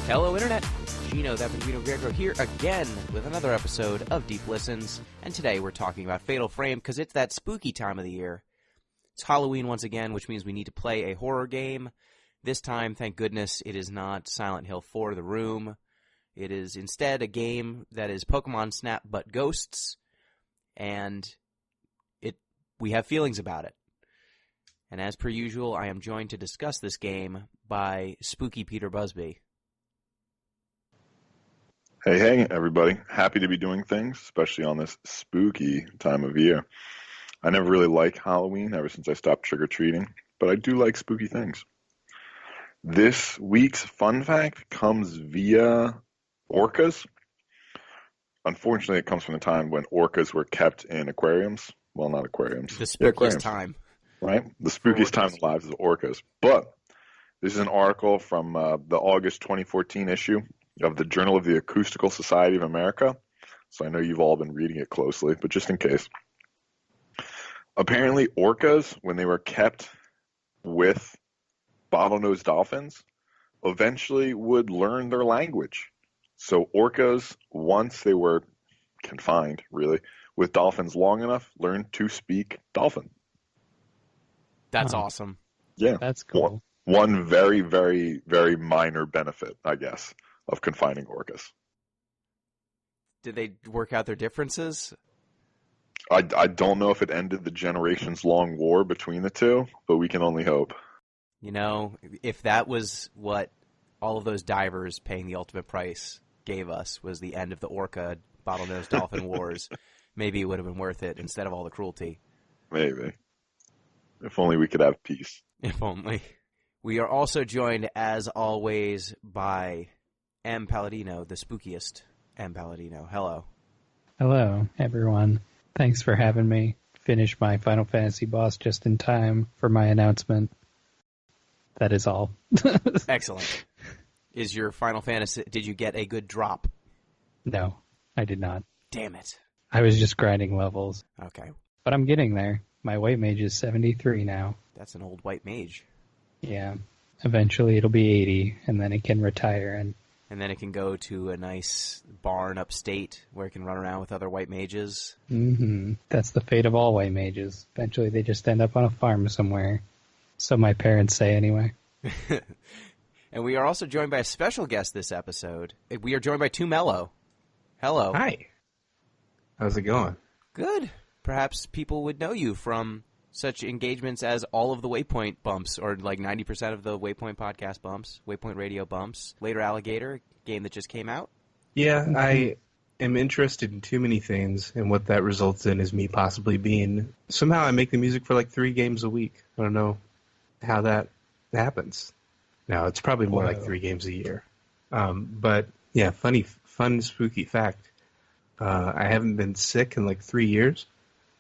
Hello, Internet. It's Gino, that Gino Greco here again with another episode of Deep Listens. And today we're talking about Fatal Frame because it's that spooky time of the year. It's Halloween once again, which means we need to play a horror game. This time, thank goodness, it is not Silent Hill 4 The Room. It is instead a game that is Pokemon Snap but Ghosts. And we have feelings about it. And as per usual, I am joined to discuss this game by Spooky Peter Busby. Hey, everybody. Happy to be doing things, especially on this spooky time of year. I never really liked Halloween ever since I stopped trick-or-treating, but I do like spooky things. This week's fun fact comes via orcas. Unfortunately, it comes from the time when orcas were kept in aquariums. Well, not aquariums. The spookiest time. Right? The spookiest time in the lives of orcas. But this is an article from the August 2014 issue of the Journal of the Acoustical Society of America. So I know you've all been reading it closely, but just in case. Apparently, orcas, when they were kept with bottlenose dolphins, eventually would learn their language. So orcas, once they were confined, really, with dolphins long enough, learned to speak dolphin. That's awesome. Yeah. That's cool. One very, very, very minor benefit, I guess, of confining orcas. Did they work out their differences? I don't know if it ended the generations-long war between the two, but we can only hope. You know, if that was what all of those divers paying the ultimate price gave us, was the end of the orca bottlenose dolphin wars, maybe it would have been worth it instead of all the cruelty. Maybe. If only we could have peace. If only. We are also joined, as always, by M. Palladino, the spookiest M. Palladino. Hello. Hello, everyone. Thanks for having me finish my Final Fantasy boss just in time for my announcement. That is all. Excellent. Is your Final Fantasy... Did you get a good drop? No, I did not. Damn it. I was just grinding levels. Okay. But I'm getting there. My white mage is 73 now. That's an old white mage. Yeah. Eventually it'll be 80, and then it can retire. And then it can go to a nice barn upstate where it can run around with other white mages. Mm-hmm. That's the fate of all white mages. Eventually they just end up on a farm somewhere. So my parents say anyway. And we are also joined by a special guest this episode. We are joined by Too Mellow. Hello. Hi. How's it going? Good. Perhaps people would know you from such engagements as all of the Waypoint bumps, or like 90% of the Waypoint podcast bumps, Waypoint radio bumps, later Alligator, game that just came out. Yeah, I am interested in too many things, and what that results in is me possibly being... Somehow I make the music for like 3 games a week. I don't know how that happens. No, it's probably more like 3 games a year. But yeah, fun, spooky fact. I haven't been sick in like 3 years.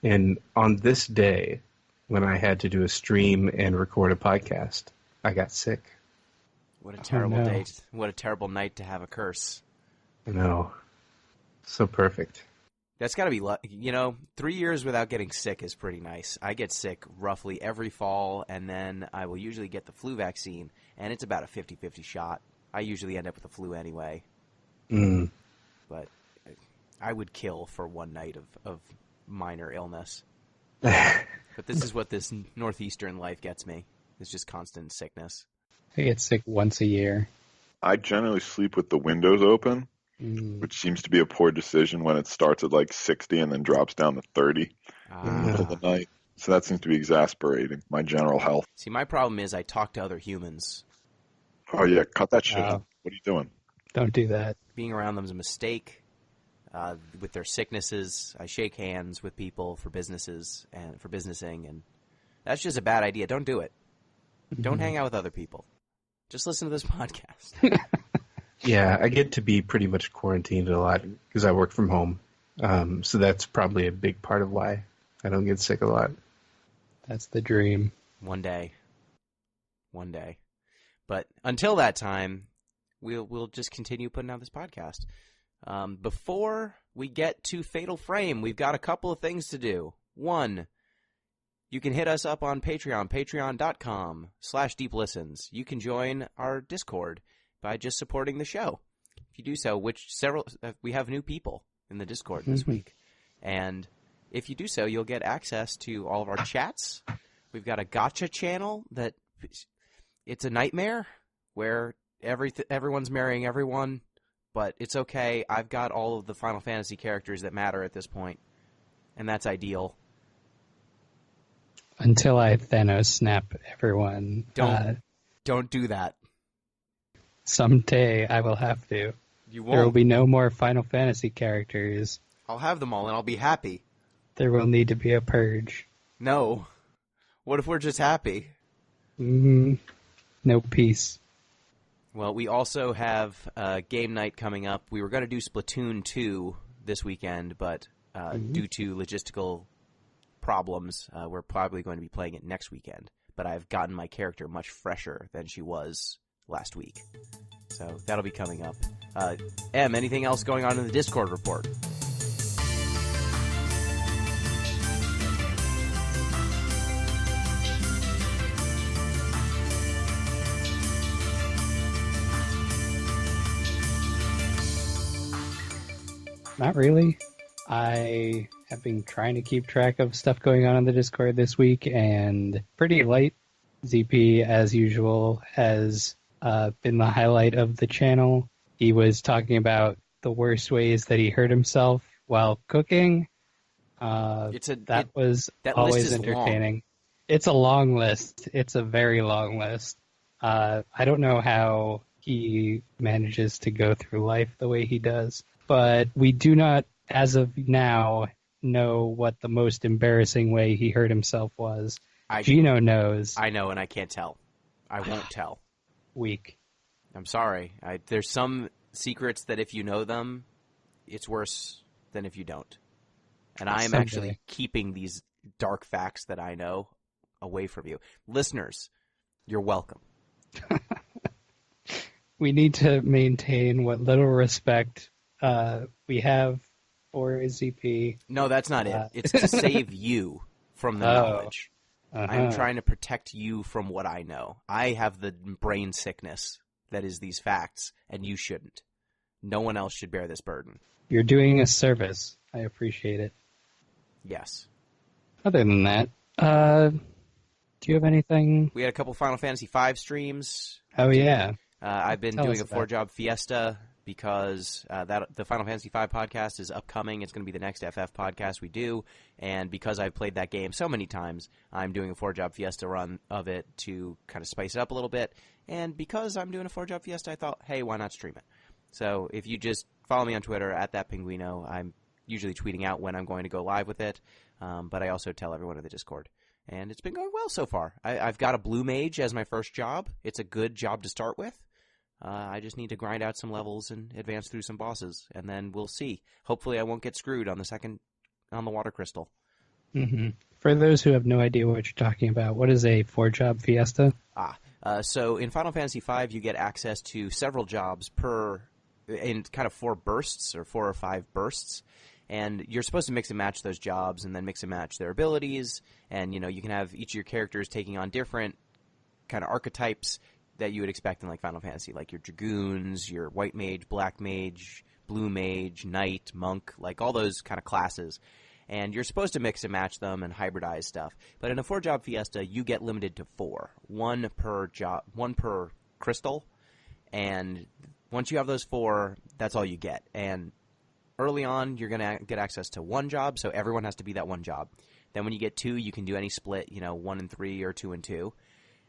And on this day, when I had to do a stream and record a podcast, I got sick. What a terrible day. What a terrible night to have a curse. I know. So perfect. That's got to be, 3 years without getting sick is pretty nice. I get sick roughly every fall, and then I will usually get the flu vaccine, and it's about a 50-50 shot. I usually end up with the flu anyway. But I would kill for one night of minor illness. But this is what this northeastern life gets me. It's just constant sickness. I get sick once a year. I generally sleep with the windows open, which seems to be a poor decision when it starts at like 60 and then drops down to 30 in the middle of the night. So that seems to be exasperating my general health. See, my problem is I talk to other humans. Oh, yeah, cut that shit out. What are you doing? Don't do that. Being around them is a mistake. With their sicknesses, I shake hands with people for businesses and for businessing, and that's just a bad idea. Don't do it. Don't hang out with other people. Just listen to this podcast. Yeah, I get to be pretty much quarantined a lot because I work from home. So that's probably a big part of why I don't get sick a lot. That's the dream. One day. But until that time, we'll just continue putting out this podcast. Before we get to Fatal Frame, we've got a couple of things to do. One, you can hit us up on Patreon, patreon.com/deeplistens. You can join our Discord by just supporting the show. If you do so, we have new people in the Discord this Mm-hmm. week. And if you do so, you'll get access to all of our chats. We've got a gotcha channel that it's a nightmare where everyone's marrying everyone, but it's okay. I've got all of the Final Fantasy characters that matter at this point, and that's ideal. Until I Thanos snap everyone. Don't do that. Someday I will have to. You There will won't. be no more Final Fantasy characters. I'll have them all, and I'll be happy. There will need to be a purge. No. What if we're just happy? No peace. Well, we also have game night coming up. We were going to do Splatoon 2 this weekend, but due to logistical problems, we're probably going to be playing it next weekend. But I've gotten my character much fresher than she was last week. So that'll be coming up. Em, anything else going on in the Discord report? Not really. I have been trying to keep track of stuff going on in the Discord this week, and pretty light. ZP, as usual, has been the highlight of the channel. He was talking about the worst ways that he hurt himself while cooking. That was that always list is entertaining. It's a long list. It's a very long list. I don't know how he manages to go through life the way he does, but we do not, as of now, know what the most embarrassing way he hurt himself was. Gino knows. I know, and I can't tell. I won't tell. Weak. I'm sorry. There's some secrets that if you know them, it's worse than if you don't. And I am Someday. actually keeping these dark facts that I know away from you. Listeners, you're welcome. We need to maintain what little respect we have for ZP. No, that's not it. It's to save you from the knowledge. I'm trying to protect you from what I know. I have the brain sickness that is these facts, and you shouldn't. No one else should bear this burden. You're doing a service. I appreciate it. Yes. Other than that, do you have anything? We had a couple Final Fantasy V streams. Oh, yeah. I've been Tell doing us a about it. 4-job fiesta because the Final Fantasy V podcast is upcoming. It's going to be the next FF podcast we do. And because I've played that game so many times, I'm doing a 4-job fiesta run of it to kind of spice it up a little bit. And because I'm doing a 4-job fiesta, I thought, hey, why not stream it? So if you just follow me on Twitter, @thatpinguino, I'm usually tweeting out when I'm going to go live with it. But I also tell everyone in the Discord. And it's been going well so far. I've got a Blue Mage as my first job. It's a good job to start with. I just need to grind out some levels and advance through some bosses, and then we'll see. Hopefully I won't get screwed on the Water Crystal. Mm-hmm. For those who have no idea what you're talking about, what is a 4-job fiesta? So in Final Fantasy V, you get access to several jobs in kind of 4 bursts, or 4 or 5 bursts. And you're supposed to mix and match those jobs and then mix and match their abilities. And, you can have each of your characters taking on different kind of archetypes that you would expect in, like, Final Fantasy. Like your Dragoons, your White Mage, Black Mage, Blue Mage, Knight, Monk, like all those kind of classes. And you're supposed to mix and match them and hybridize stuff. But in a 4-job fiesta, you get limited to 4. 1 per job, 1 per crystal. And once you have those 4, that's all you get. And early on, you're going to get access to 1 job, so everyone has to be that 1 job. Then when you get 2, you can do any split, 1 and 3 or 2 and 2.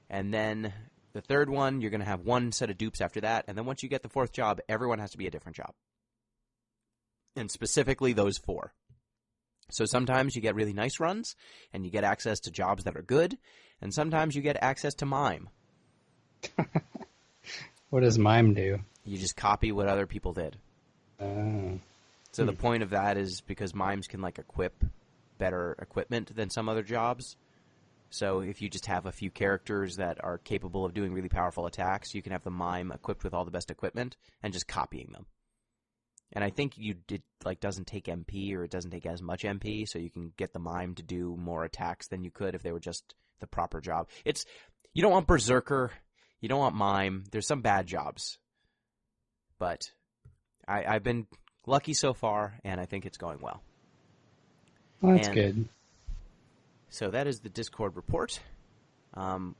And then the 3rd one, you're going to have 1 set of dupes after that. And then once you get the 4th job, everyone has to be a different job. And specifically those 4. So sometimes you get really nice runs, and you get access to jobs that are good. And sometimes you get access to Mime. What does Mime do? You just copy what other people did. So the point of that is because Mimes can, like, equip better equipment than some other jobs. So if you just have a few characters that are capable of doing really powerful attacks, you can have the Mime equipped with all the best equipment and just copying them. And I think doesn't take MP, or it doesn't take as much MP, so you can get the Mime to do more attacks than you could if they were just the proper job. You don't want Berserker, you don't want Mime. There's some bad jobs. But I've been lucky so far, and I think it's going well. Well, that's And good. So that is the Discord report.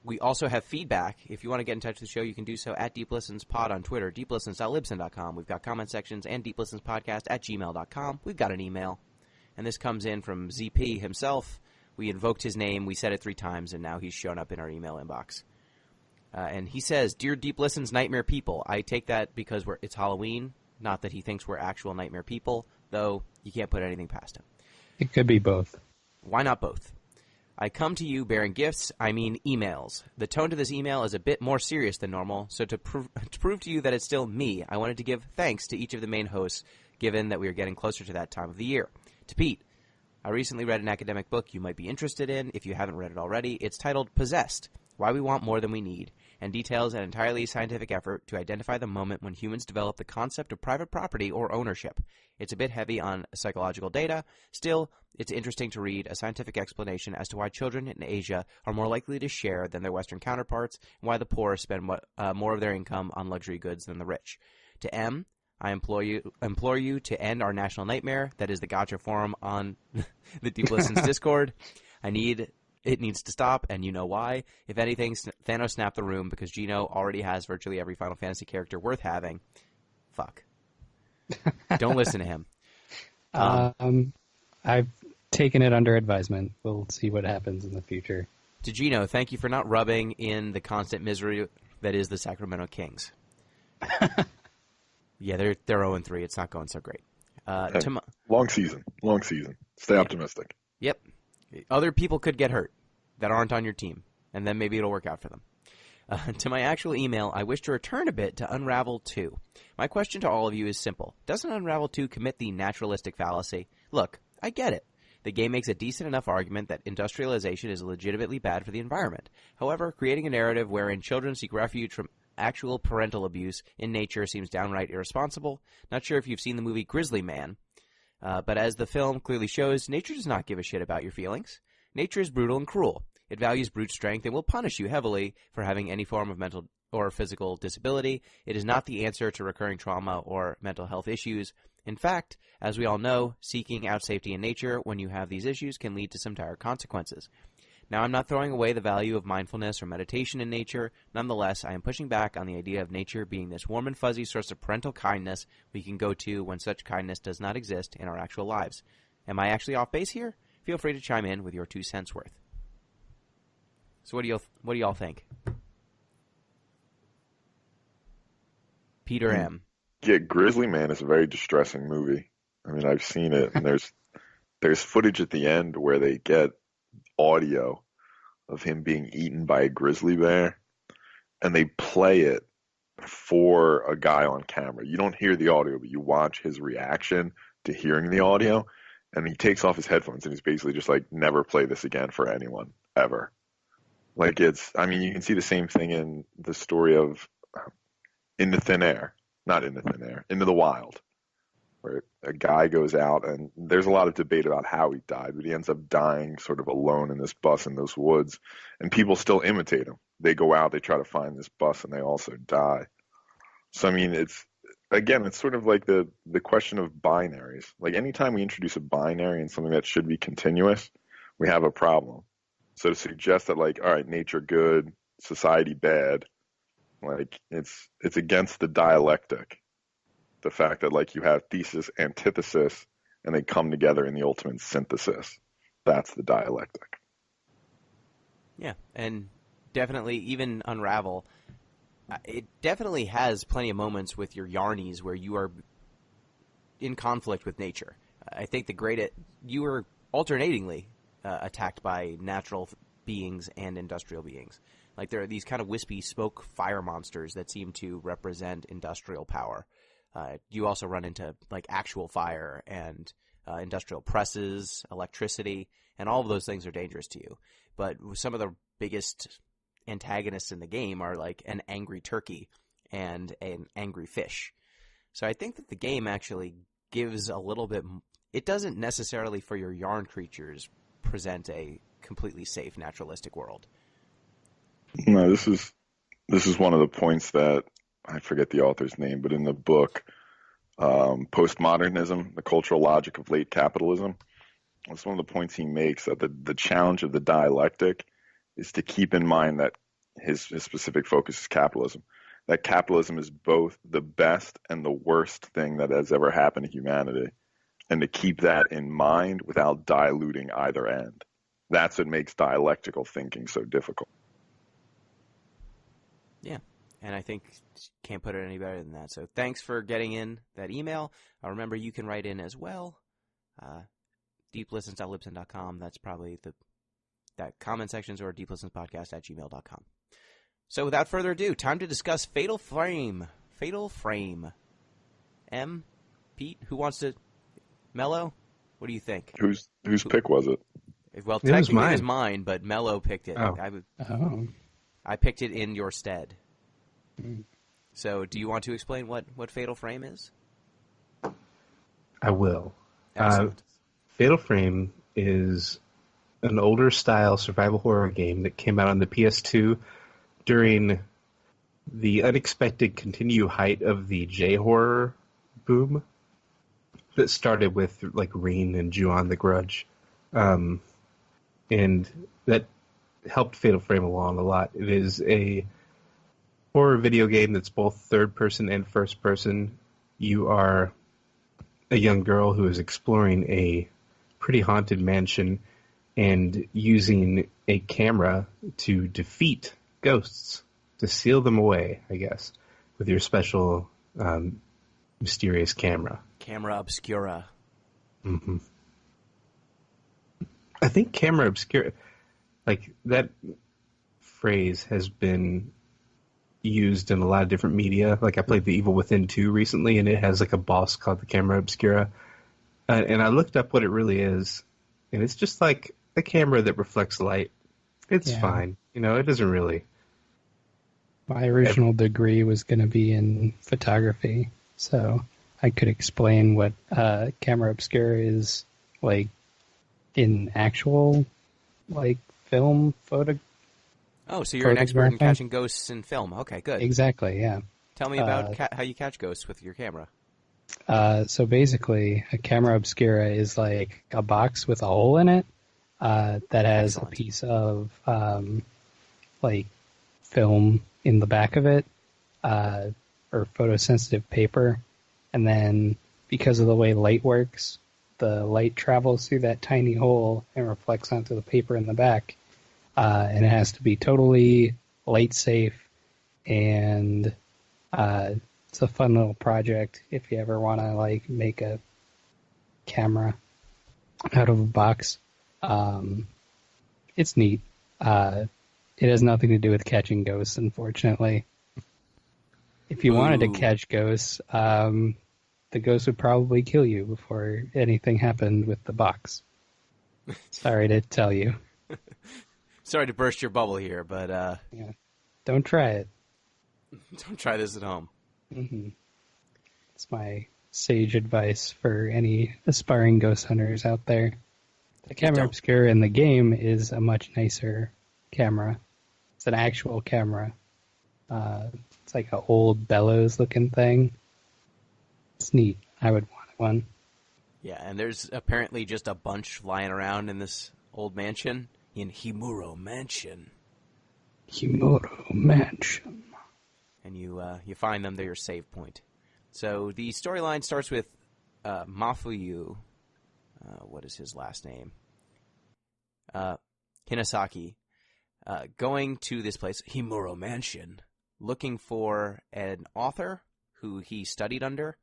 We also have feedback. If you want to get in touch with the show, you can do so at DeepListensPod on Twitter, deeplistens.libsyn.com. We've got comment sections and deeplistenspodcast@gmail.com. We've got an email. And this comes in from ZP himself. We invoked his name. We said it 3 times, and now he's shown up in our email inbox. And he says, Dear Deep Listens Nightmare People, I take that because it's Halloween, not that he thinks we're actual nightmare people, though you can't put anything past him. It could be both. Why not both? I come to you bearing gifts, I mean emails. The tone to this email is a bit more serious than normal, so to prove to you that it's still me, I wanted to give thanks to each of the main hosts, given that we are getting closer to that time of the year. To Pete, I recently read an academic book you might be interested in if you haven't read it already. It's titled Possessed, Why We Want More Than We Need, and details an entirely scientific effort to identify the moment when humans develop the concept of private property or ownership. It's a bit heavy on psychological data. Still, it's interesting to read a scientific explanation as to why children in Asia are more likely to share than their Western counterparts, and why the poor spend more of their income on luxury goods than the rich. To M, I implore you to end our national nightmare, that is the Gotcha forum on the Deep Listens Discord. It needs to stop, and you know why. If anything, Thanos snapped the room because Gino already has virtually every Final Fantasy character worth having. Fuck. Don't listen to him. I've taken it under advisement. We'll see what happens in the future. To Gino, thank you for not rubbing in the constant misery that is the Sacramento Kings. Yeah, they're 0-3. It's not going so great. Long season. Stay optimistic. Yep. Other people could get hurt that aren't on your team, and then maybe it'll work out for them. To my actual email, I wish to return a bit to Unravel 2. My question to all of you is simple. Doesn't Unravel 2 commit the naturalistic fallacy? Look, I get it. The game makes a decent enough argument that industrialization is legitimately bad for the environment. However, creating a narrative wherein children seek refuge from actual parental abuse in nature seems downright irresponsible. Not sure if you've seen the movie Grizzly Man, but as the film clearly shows, nature does not give a shit about your feelings. Nature is brutal and cruel. It values brute strength and will punish you heavily for having any form of mental or physical disability. It is not the answer to recurring trauma or mental health issues. In fact, as we all know, seeking out safety in nature when you have these issues can lead to some dire consequences. Now, I'm not throwing away the value of mindfulness or meditation in nature. Nonetheless, I am pushing back on the idea of nature being this warm and fuzzy source of parental kindness we can go to when such kindness does not exist in our actual lives. Am I actually off base here? Feel free to chime in with your 2 cents worth. So what do y'all think? Peter M. Yeah, Grizzly Man is a very distressing movie. I mean, I've seen it, and there's footage at the end where they get audio of him being eaten by a grizzly bear, and they play it for a guy on camera. You don't hear the audio, but you watch his reaction to hearing the audio, and he takes off his headphones, and he's basically just like, never play this again for anyone, ever. Like, you can see the same thing in the story of Into the Wild, where a guy goes out, and there's a lot of debate about how he died, but he ends up dying sort of alone in this bus in those woods, and people still imitate him. They go out, they try to find this bus, and they also die. So, I mean, it's sort of like the question of binaries. Like, anytime we introduce a binary in something that should be continuous, we have a problem. So to suggest that, like, all right, nature good, society bad, like, it's against the dialectic. The fact that, like, you have thesis, antithesis, and they come together in the ultimate synthesis. That's the dialectic. Yeah, and definitely, even Unravel, it definitely has plenty of moments with your Yarnies where you are in conflict with nature. I think you were alternatingly attacked by natural beings and industrial beings. Like, there are these kind of wispy smoke fire monsters that seem to represent industrial power. You also run into, like, actual fire and industrial presses, electricity, and all of those things are dangerous to you. But some of the biggest antagonists in the game are, like, an angry turkey and an angry fish. So I think that the game actually gives a little bit... It doesn't necessarily, for your yarn creatures, present a completely safe, naturalistic world. No, this is one of the points that I forget the author's name, but in the book, Postmodernism, the Cultural Logic of Late Capitalism, that's one of the points he makes, that the challenge of the dialectic is to keep in mind that his specific focus is capitalism. That capitalism is both the best and the worst thing that has ever happened to humanity. And to keep that in mind without diluting either end. That's what makes dialectical thinking so difficult. Yeah, and I think can't put it any better than that. So thanks for getting in that email. Remember, you can write in as well. deeplistens.libsyn.com. That's probably that comment sections, or deeplistenspodcast@gmail.com. So without further ado, time to discuss Fatal Frame. Fatal Frame. Pete, who wants to... Mello, what do you think? Whose pick was it? Well, It was technically it was mine. mine, but Mello picked it. Oh. I picked it in your stead. Mm. So do you want to explain what Fatal Frame is? I will. Excellent. Fatal Frame is an older style survival horror game that came out on the PS2 during the unexpected continued height of the J-horror boom that started with like Reen and Ju-on the Grudge. And that helped Fatal Frame along a lot. It is a horror video game that's both third person and first person. You are a young girl who is exploring a pretty haunted mansion and using a camera to defeat ghosts, to seal them away, I guess, with your special mysterious camera. Camera Obscura. Mm-hmm. I think camera obscura, like that phrase has been used in a lot of different media. Like I played The Evil Within 2 recently, and it has like a boss called the camera obscura. And I looked up what it really is, and it's just like a camera that reflects light. It's fine. You know, it doesn't really... My original degree was going to be in photography, so I could explain what camera obscura is like in actual like film photo. Oh, so you're an expert in photographing? catching ghosts in film. Okay, good. Exactly, yeah. Tell me about how you catch ghosts with your camera. So basically, a camera obscura is like a box with a hole in it that has Excellent. a piece of like film in the back of it, or photosensitive paper, and then because of the way light works, the light travels through that tiny hole and reflects onto the paper in the back, and it has to be totally light safe, and it's a fun little project if you ever want to like make a camera out of a box. It's neat. It has nothing to do with catching ghosts, unfortunately. If you wanted to Ooh. catch ghosts, the ghost would probably kill you before anything happened with the box. Sorry to tell you. Sorry to burst your bubble here, but Yeah. Don't try it. don't try this at home. Mm-hmm. It's my sage advice for any aspiring ghost hunters out there. The camera Don't. obscura in the game is a much nicer camera. It's an actual camera. It's like an old bellows looking thing. It's neat. I would want one. Yeah, and there's apparently just a bunch lying around in this old mansion, in Himuro Mansion. Himuro Mansion. And you find them, they're your save point. So the storyline starts with Mafuyu. What is his last name? Hinasaki. Going to this place, Himuro Mansion, looking for an author who he studied under.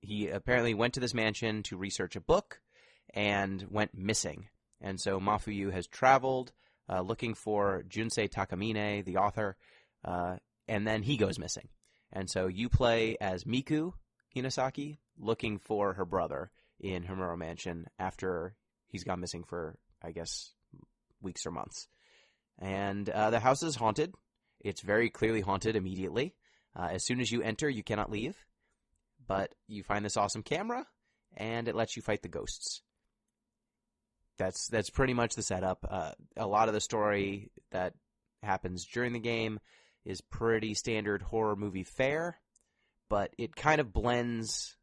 He apparently went to this mansion to research a book and went missing. And so Mafuyu has traveled looking for Junsei Takamine, the author, and then he goes missing. And so you play as Miku Hinasaki looking for her brother in Himuro Mansion after he's gone missing for, I guess, weeks or months. And the house is haunted. It's very clearly haunted immediately. As soon as you enter, you cannot leave. But you find this awesome camera, and it lets you fight the ghosts. That's pretty much the setup. A lot of the story that happens during the game is pretty standard horror movie fare, but it kind of blends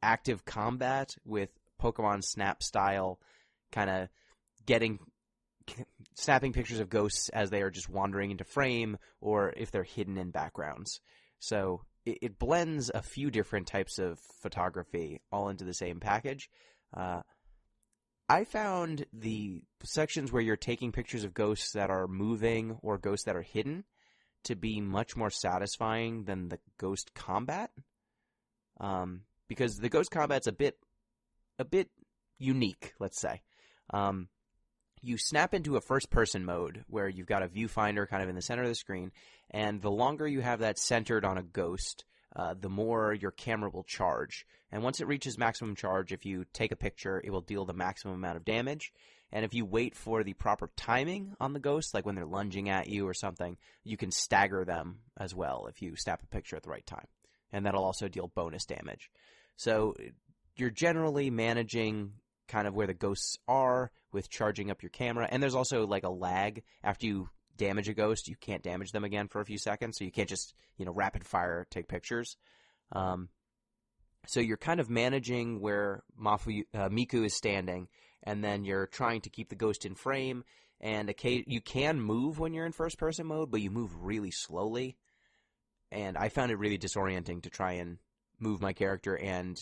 active combat with Pokemon Snap style, kind of snapping pictures of ghosts as they are just wandering into frame, or if they're hidden in backgrounds. So it blends a few different types of photography all into the same package. I found the sections where you're taking pictures of ghosts that are moving or ghosts that are hidden to be much more satisfying than the ghost combat. Because the ghost combat's a bit unique, let's say. You snap into a first-person mode where you've got a viewfinder kind of in the center of the screen, and the longer you have that centered on a ghost, the more your camera will charge. And once it reaches maximum charge, if you take a picture, it will deal the maximum amount of damage. And if you wait for the proper timing on the ghost, like when they're lunging at you or something, you can stagger them as well if you snap a picture at the right time. And that'll also deal bonus damage. So you're generally managing kind of where the ghosts are with charging up your camera. And there's also like a lag. After you damage a ghost, you can't damage them again for a few seconds. So you can't just, rapid fire take pictures. So you're kind of managing where Miku is standing, and then you're trying to keep the ghost in frame. And you can move when you're in first-person mode, but you move really slowly. And I found it really disorienting to try and move my character and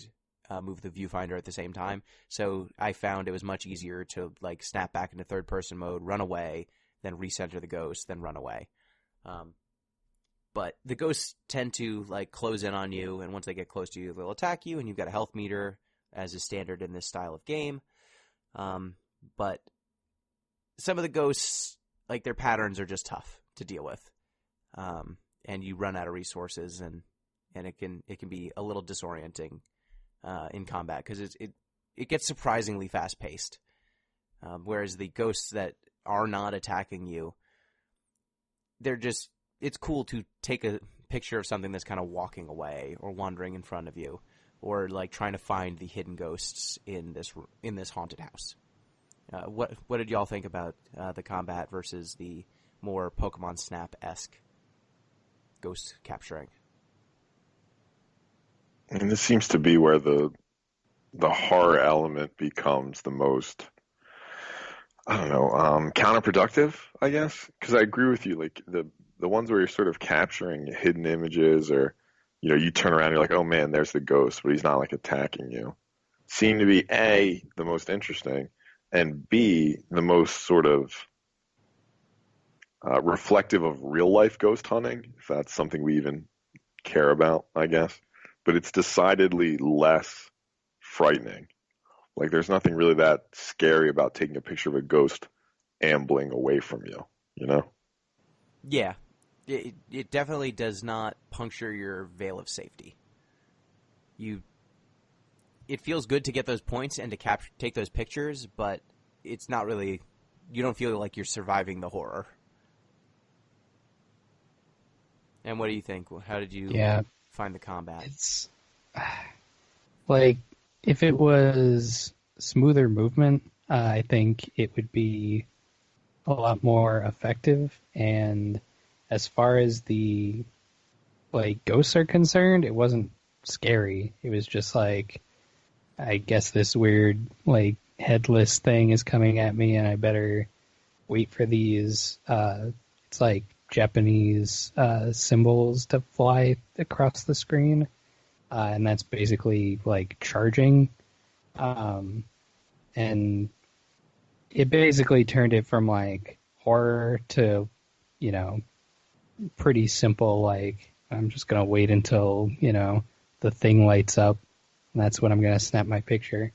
move the viewfinder at the same time. So I found it was much easier to snap back into third-person mode, run away, then recenter the ghost, then run away. But the ghosts tend to close in on you, and once they get close to you, they'll attack you, and you've got a health meter, as is standard in this style of game. But some of the ghosts, their patterns are just tough to deal with. And you run out of resources, and it can be a little disorienting in combat, because it gets surprisingly fast paced. Whereas the ghosts that are not attacking you, it's cool to take a picture of something that's kind of walking away or wandering in front of you, or trying to find the hidden ghosts in this haunted house. What did y'all think about the combat versus the more Pokemon Snap-esque ghost capturing? And this seems to be where the horror element becomes the most, I don't know, counterproductive, I guess. Because I agree with you, the ones where you're sort of capturing hidden images, or you turn around and you're like, oh man, there's the ghost, but he's not attacking you, seem to be A, the most interesting, and B, the most sort of reflective of real life ghost hunting, if that's something we even care about, I guess. But it's decidedly less frightening. There's nothing really that scary about taking a picture of a ghost ambling away from you, Yeah. It definitely does not puncture your veil of safety. It feels good to get those points and to take those pictures, but it's not really, you don't feel like you're surviving the horror. And what do you think? How did you find the combat? It's if it was smoother movement, I think it would be a lot more effective. And as far as the ghosts are concerned, it wasn't scary. It was just I guess this weird headless thing is coming at me, and I better wait for these. It's Japanese symbols to fly across the screen, and that's basically charging. And it basically turned it from horror to pretty simple. I'm just gonna wait until the thing lights up, and that's when I'm gonna snap my picture.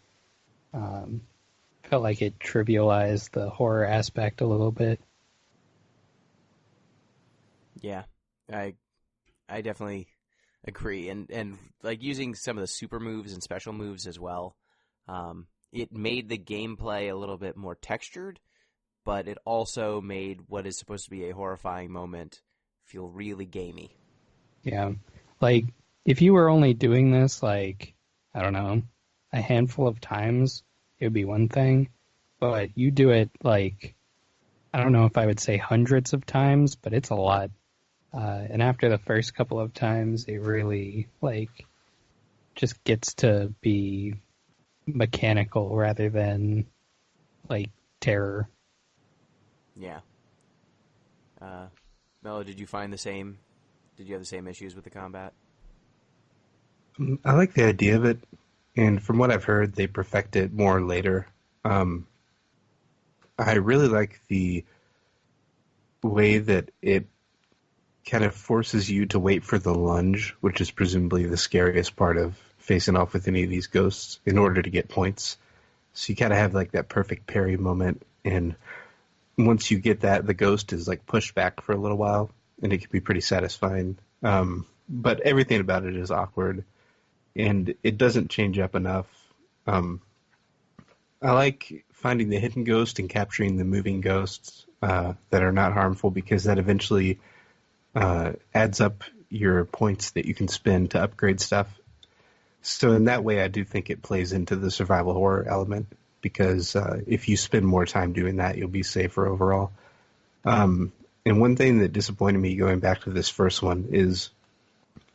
Felt like it trivialized the horror aspect a little bit. Yeah, I definitely agree, and using some of the super moves and special moves as well. It made the gameplay a little bit more textured, but it also made what is supposed to be a horrifying moment feel really gamey. Yeah, if you were only doing this I don't know, a handful of times, it would be one thing, but you do it I don't know if I would say hundreds of times, but it's a lot. And after the first couple of times, it really just gets to be mechanical rather than terror. Yeah. Mello, did you find the same? Did you have the same issues with the combat? I like the idea of it, and from what I've heard, they perfect it more later. I really like the way that it kind of forces you to wait for the lunge, which is presumably the scariest part of facing off with any of these ghosts, in order to get points. So you kind of have that perfect parry moment, and once you get that, the ghost is pushed back for a little while, and it can be pretty satisfying. But everything about it is awkward, and it doesn't change up enough. I like finding the hidden ghost and capturing the moving ghosts that are not harmful, because that eventually adds up your points that you can spend to upgrade stuff. So in that way, I do think it plays into the survival horror element, because if you spend more time doing that, you'll be safer overall. And one thing that disappointed me going back to this first one is,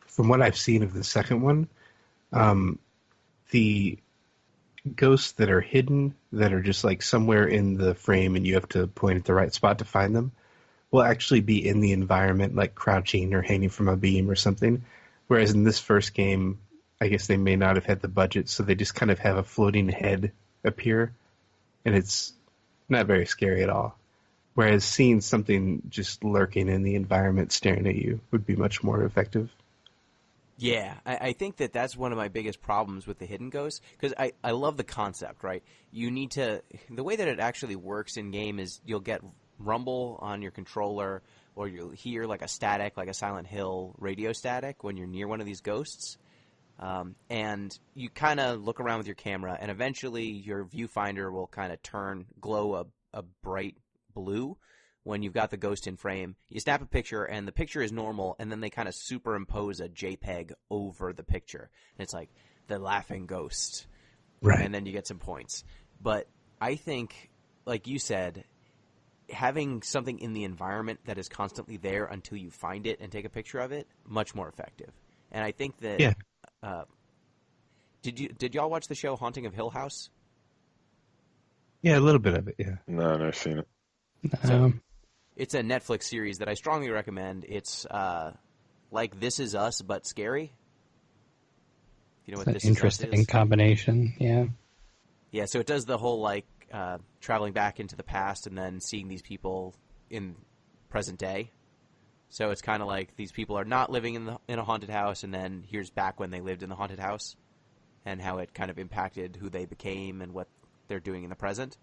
from what I've seen of the second one, the ghosts that are hidden, that are just somewhere in the frame and you have to point at the right spot to find them, will actually be in the environment, crouching or hanging from a beam or something. Whereas in this first game, I guess they may not have had the budget, so they just kind of have a floating head appear, and it's not very scary at all. Whereas seeing something just lurking in the environment staring at you would be much more effective. Yeah, I think that's one of my biggest problems with the hidden ghosts, because I love the concept, right? You need to – the way that it actually works in-game is you'll get rumble on your controller, or you'll hear a static, like a Silent Hill radio static when you're near one of these ghosts. And you kind of look around with your camera, and eventually your viewfinder will kind of glow a bright blue when you've got the ghost in frame. You snap a picture, and the picture is normal, and then they kind of superimpose a JPEG over the picture. And it's like the laughing ghost. Right. And then you get some points. But I think, like you said, having something in the environment that is constantly there until you find it and take a picture of it, much more effective. And I think that... Yeah. Did y'all watch the show Haunting of Hill House? Yeah, a little bit of it, yeah. No, I've never seen it. So, it's a Netflix series that I strongly recommend. It's like This Is Us, but scary. You know what This Is Us is? Interesting combination, yeah. Yeah, so it does the whole traveling back into the past and then seeing these people in present day. So it's kind of like these people are not living in a haunted house, and then here's back when they lived in the haunted house, and how it kind of impacted who they became and what they're doing in the present.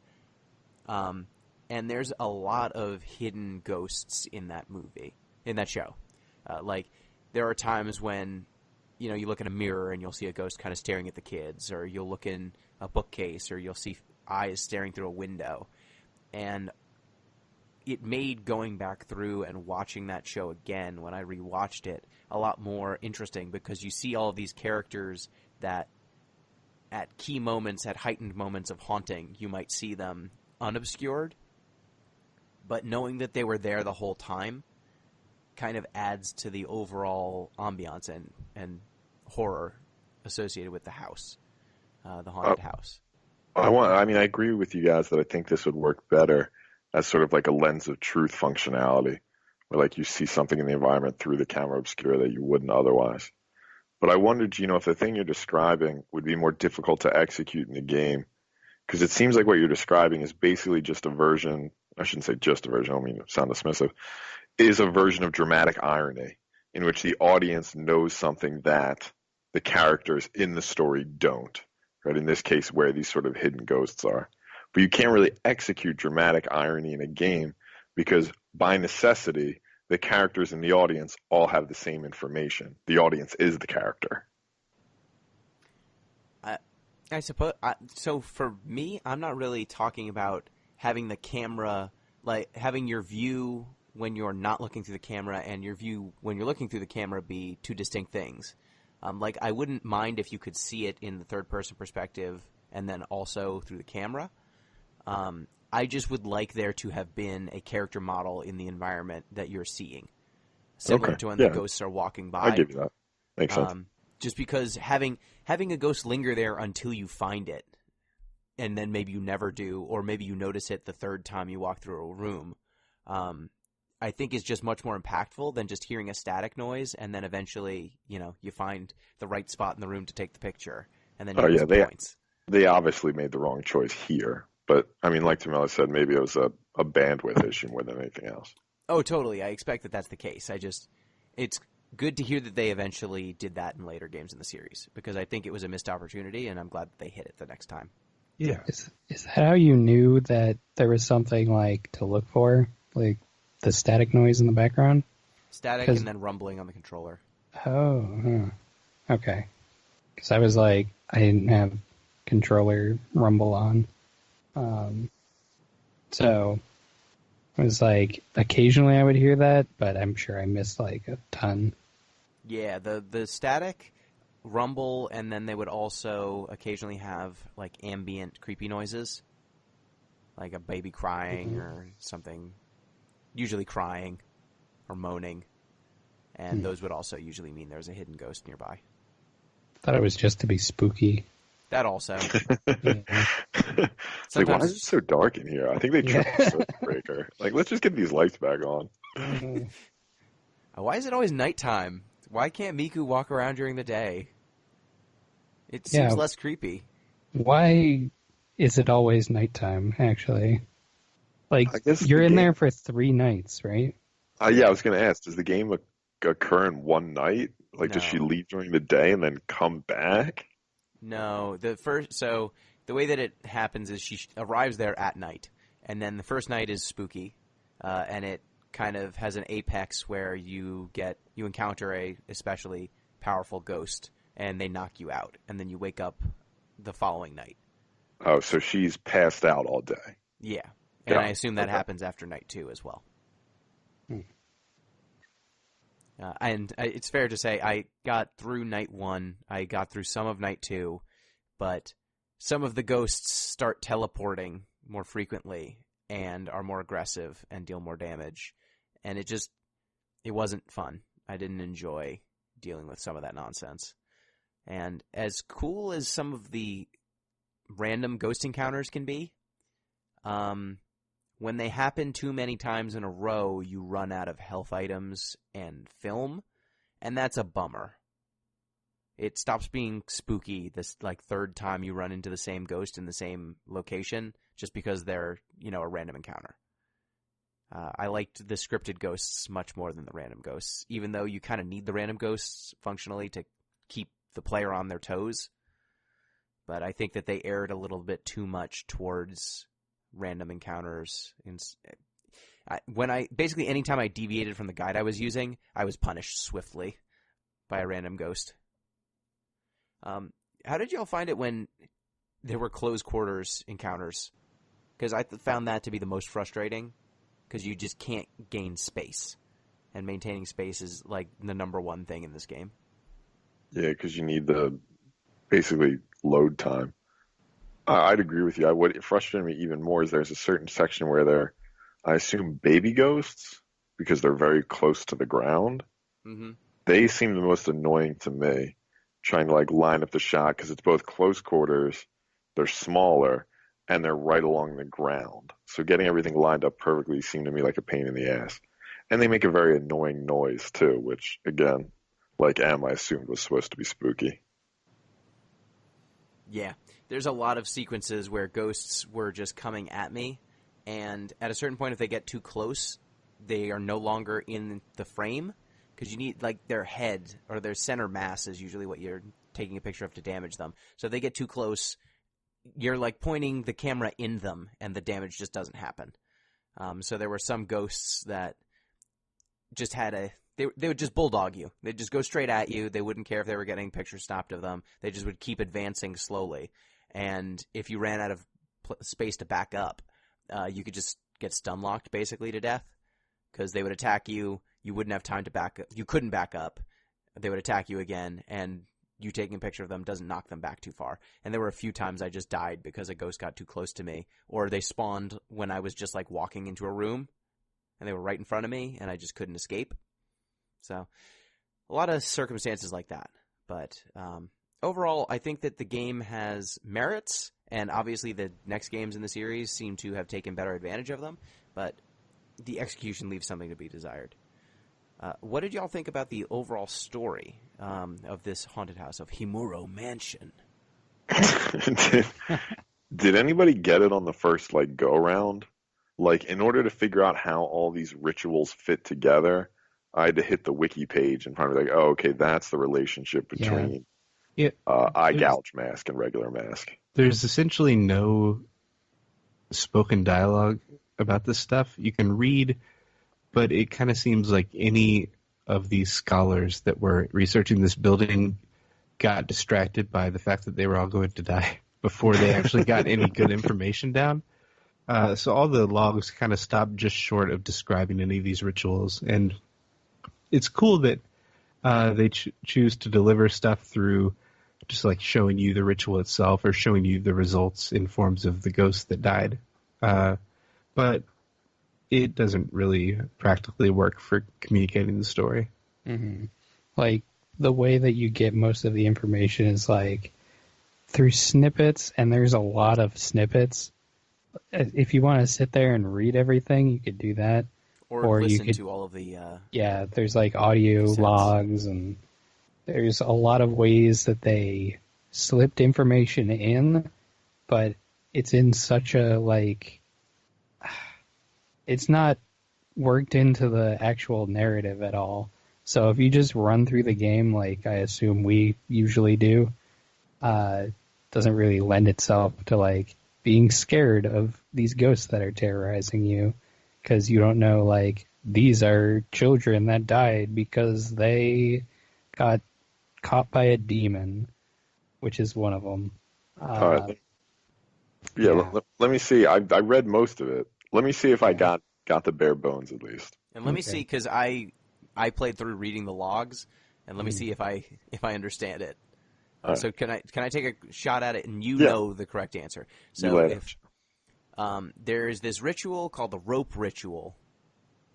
And there's a lot of hidden ghosts in that show. There are times when, you look in a mirror and you'll see a ghost kind of staring at the kids, or you'll look in a bookcase, or you'll see eyes staring through a window. And it made going back through and watching that show again, when I rewatched it, a lot more interesting, because you see all of these characters that at key moments, at heightened moments of haunting, you might see them unobscured, but knowing that they were there the whole time kind of adds to the overall ambiance and horror associated with the house, the haunted house. I agree with you guys that I think this would work better as sort of like a lens of truth functionality, where you see something in the environment through the camera obscura that you wouldn't otherwise. But I wondered, if the thing you're describing would be more difficult to execute in the game, because it seems like what you're describing is basically just a version, I shouldn't say just a version, I don't mean to sound dismissive, is a version of dramatic irony in which the audience knows something that the characters in the story don't, right? In this case, where these sort of hidden ghosts are. But you can't really execute dramatic irony in a game because, by necessity, the characters in the audience all have the same information. The audience is the character. I suppose. So for me, I'm not really talking about having the camera, having your view when you're not looking through the camera and your view when you're looking through the camera be two distinct things. I wouldn't mind if you could see it in the third-person perspective and then also through the camera. I just would like there to have been a character model in the environment that you're seeing, similar Okay, to when yeah. the ghosts are walking by. I give you that. Makes sense. Just because having a ghost linger there until you find it, and then maybe you never do, or maybe you notice it the third time you walk through a room, I think is just much more impactful than just hearing a static noise and then eventually, you find the right spot in the room to take the picture, and then you get some points. They obviously made the wrong choice here, but I mean, like Tamela said, maybe it was a bandwidth issue more than anything else. Oh, totally. I expect that that's the case. It's good to hear that they eventually did that in later games in the series, because I think it was a missed opportunity, and I'm glad that they hit it the next time. Yeah. Is that how you knew that there was something like to look for, like the static noise in the background? Static and then rumbling on the controller. Oh, okay. Because I was like, I didn't have controller rumble on, so it was like occasionally I would hear that, but I'm sure I missed like a ton. Yeah, the static, rumble, and then they would also occasionally have like ambient creepy noises, like a baby crying or something, usually crying or moaning, and those would also usually mean there's a hidden ghost nearby. Thought it was just to be spooky. That also. Yeah. It's like, why is it so dark in here? I think they tripped the circuit breaker. Like, let's just get these lights back on. Why is it always nighttime? Why can't Miku walk around during the day? It seems less creepy. Why is it always nighttime, actually? Like, I guess you're in there for 3 nights, right? Yeah, I was going to ask, does the game occur in one night? Like, does she leave during the day and then come back? No, so the way that it happens is she arrives there at night, and then the first night is spooky, and it kind of has an apex where you encounter a especially powerful ghost, and they knock you out, and then you wake up the following night. Oh, so she's passed out all day. Yeah, and I assume that happens after night 2 as well. And it's fair to say I got through night 1, I got through some of night 2, but some of the ghosts start teleporting more frequently and are more aggressive and deal more damage. And it wasn't fun. I didn't enjoy dealing with some of that nonsense. And as cool as some of the random ghost encounters can be, when they happen too many times in a row, you run out of health items and film, and that's a bummer. It stops being spooky this third time you run into the same ghost in the same location just because they're, a random encounter. I liked the scripted ghosts much more than the random ghosts, even though you kind of need the random ghosts functionally to keep the player on their toes. But I think that they erred a little bit too much towards random encounters. Anytime I deviated from the guide I was using, I was punished swiftly by a random ghost. How did y'all find it when there were close quarters encounters? Because I found that to be the most frustrating, because you just can't gain space, and maintaining space is like the number one thing in this game. Yeah, because you need the basically load time. I'd agree with you. What frustrated me even more is there's a certain section where they're, I assume, baby ghosts, because they're very close to the ground. Mm-hmm. They seem the most annoying to me, trying to line up the shot, because it's both close quarters, they're smaller, and they're right along the ground. So getting everything lined up perfectly seemed to me like a pain in the ass. And they make a very annoying noise, too, which, again, like M, I assumed was supposed to be spooky. Yeah. There's a lot of sequences where ghosts were just coming at me, and at a certain point, if they get too close, they are no longer in the frame, because you need, their head, or their center mass is usually what you're taking a picture of to damage them. So if they get too close, you're, pointing the camera in them, and the damage just doesn't happen. So there were some ghosts that just had they would just bulldog you. They'd just go straight at you. They wouldn't care if they were getting pictures snapped of them. They just would keep advancing slowly. And if you ran out of space to back up, you could just get stun locked basically to death, because they would attack you. You wouldn't have time to back up. You couldn't back up. They would attack you again, and you taking a picture of them doesn't knock them back too far. And there were a few times I just died because a ghost got too close to me, or they spawned when I was just like walking into a room and they were right in front of me and I just couldn't escape. So a lot of circumstances like that. But overall, I think that the game has merits, and obviously the next games in the series seem to have taken better advantage of them, but the execution leaves something to be desired. What did y'all think about the overall story of this haunted house of Himuro Mansion? Did anybody get it on the first like go around? Like, in order to figure out how all these rituals fit together, I had to hit the wiki page and find like, oh, okay, that's the relationship between eye gouge mask and regular mask. There's essentially no spoken dialogue about this stuff. You can read, but it kind of seems like any of these scholars that were researching this building got distracted by the fact that they were all going to die before they actually got any good information down. So all the logs kind of stopped just short of describing any of these rituals. And it's cool that they choose to deliver stuff through just like showing you the ritual itself or showing you the results in forms of the ghosts that died. But it doesn't really practically work for communicating the story. Mm-hmm. Like, the way that you get most of the information is like through snippets, and there's a lot of snippets. If you want to sit there and read everything, you could do that. Or listen to all of the... Yeah, there's like audio logs, and there's a lot of ways that they slipped information in, but it's in such a, like... It's not worked into the actual narrative at all. So if you just run through the game, like I assume we usually do, doesn't really lend itself to like being scared of these ghosts that are terrorizing you, because you don't know, like, these are children that died because they got caught by a demon, which is one of them. All right. Let me see. I read most of it. Let me see if I got the bare bones at least. And let me see, because I played through reading the logs, and let me see if I understand it. So can I take a shot at it, and you know the correct answer? So if there's this ritual called the rope ritual,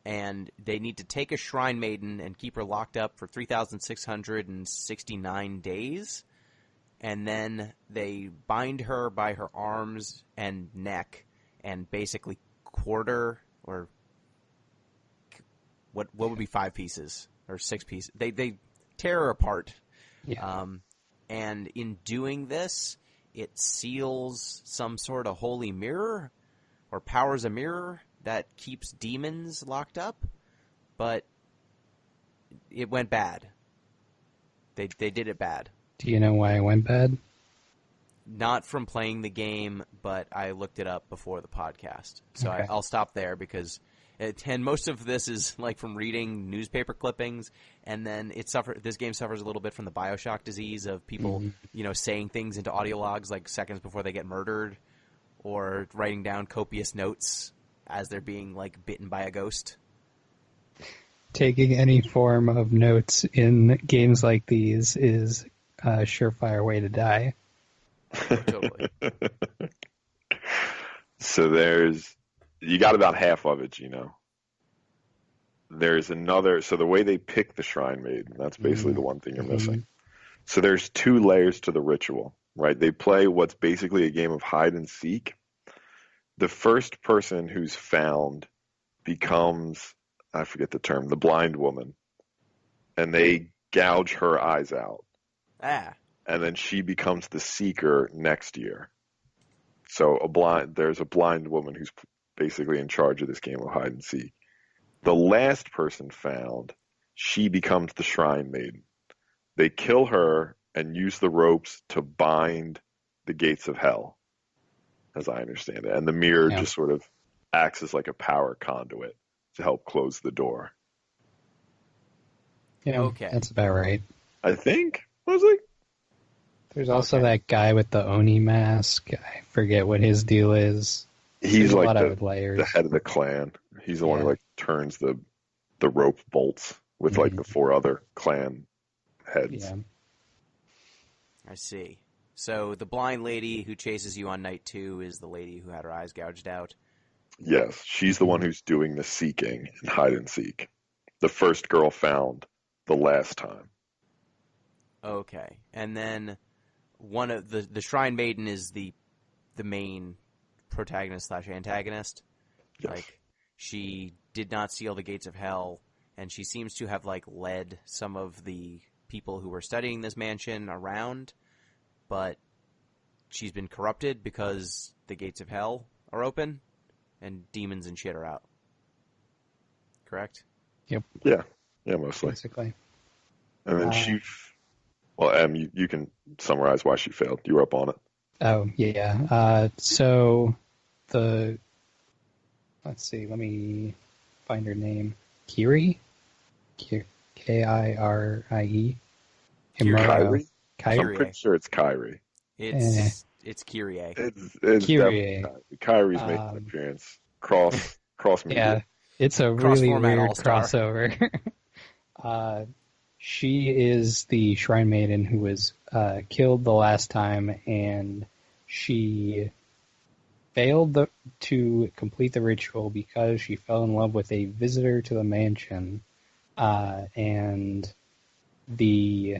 and they need to take a shrine maiden and keep her locked up for 3,669 days, and then they bind her by her arms and neck and basically quarter, or what would be 5 pieces or 6 pieces. They tear her apart. Yeah. And in doing this, it seals some sort of holy mirror or powers a mirror that keeps demons locked up, but it went bad. They did it bad. Do you know why it went bad? Not from playing the game, but I looked it up before the podcast. So Okay. I'll stop there because and most of this is like from reading newspaper clippings, and then this game suffers a little bit from the BioShock disease of people, saying things into audio logs like seconds before they get murdered, or writing down copious notes as they're being like bitten by a ghost. Taking any form of notes in games like these is a surefire way to die. Totally. So you got about half of it, Gino. There's another, so the way they pick the shrine maiden, that's basically the one thing you're missing. So there's 2 layers to the ritual, right? They play what's basically a game of hide and seek. The first person who's found becomes, I forget the term, the blind woman. And they gouge her eyes out. And then she becomes the seeker next year. So there's a blind woman who's basically in charge of this game of hide and seek. The last person found, she becomes the shrine maiden. They kill her and use the ropes to bind the gates of hell, as I understand it. And the mirror just sort of acts as like a power conduit to help close the door. Yeah, Okay. That's about right. I think. Was it? There's also that guy with the Oni mask. I forget what his deal is. He's There's like a lot of layers. the head of the clan. He's the one who like turns the rope bolts with like the 4 other clan heads. Yeah. I see. So the blind lady who chases you on night 2 is the lady who had her eyes gouged out. Yes, she's the one who's doing the seeking and hide and seek. The first girl found the last time. Okay. And then one of the Shrine Maiden is the main protagonist slash antagonist. Yes. Like, she did not seal the gates of hell, and she seems to have like led some of the people who were studying this mansion around, but she's been corrupted because the gates of hell are open and demons and shit are out. Correct? Yeah, mostly. Basically. And then well, Em, you can summarize why she failed. You were up on it. Oh, yeah. So let's see, let me find her name. Kiri? K-I-R-I-E? Kyrie? Kyrie? I'm pretty sure it's Kyrie. It's Kyrie. It's Kyrie. definitely Kyrie's making an appearance. Cross media. Yeah, it's a Cross really format weird all-star. crossover. She is the Shrine Maiden who was killed the last time, and she failed to complete the ritual because she fell in love with a visitor to the mansion, and the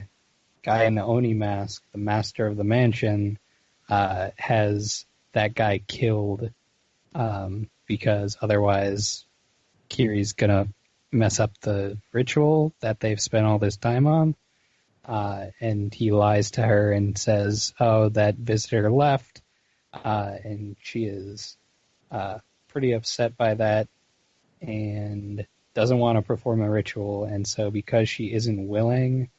guy in the Oni mask, the master of the mansion, has that guy killed because otherwise Kiri's gonna mess up the ritual that they've spent all this time on. And he lies to her and says, oh, that visitor left. And she is pretty upset by that and doesn't want to perform a ritual. And so because she isn't willing,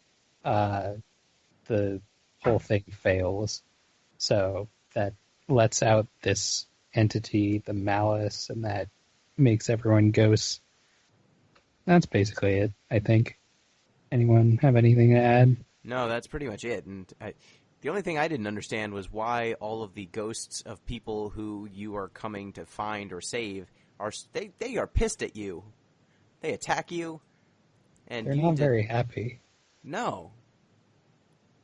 the whole thing fails. So that lets out this entity, the malice, and that makes everyone ghosts. That's basically it, I think. Anyone have anything to add? No, that's pretty much it. And the only thing I didn't understand was why all of the ghosts of people who you are coming to find or save they are pissed at you. They attack you, and They're you not need to, very happy. No.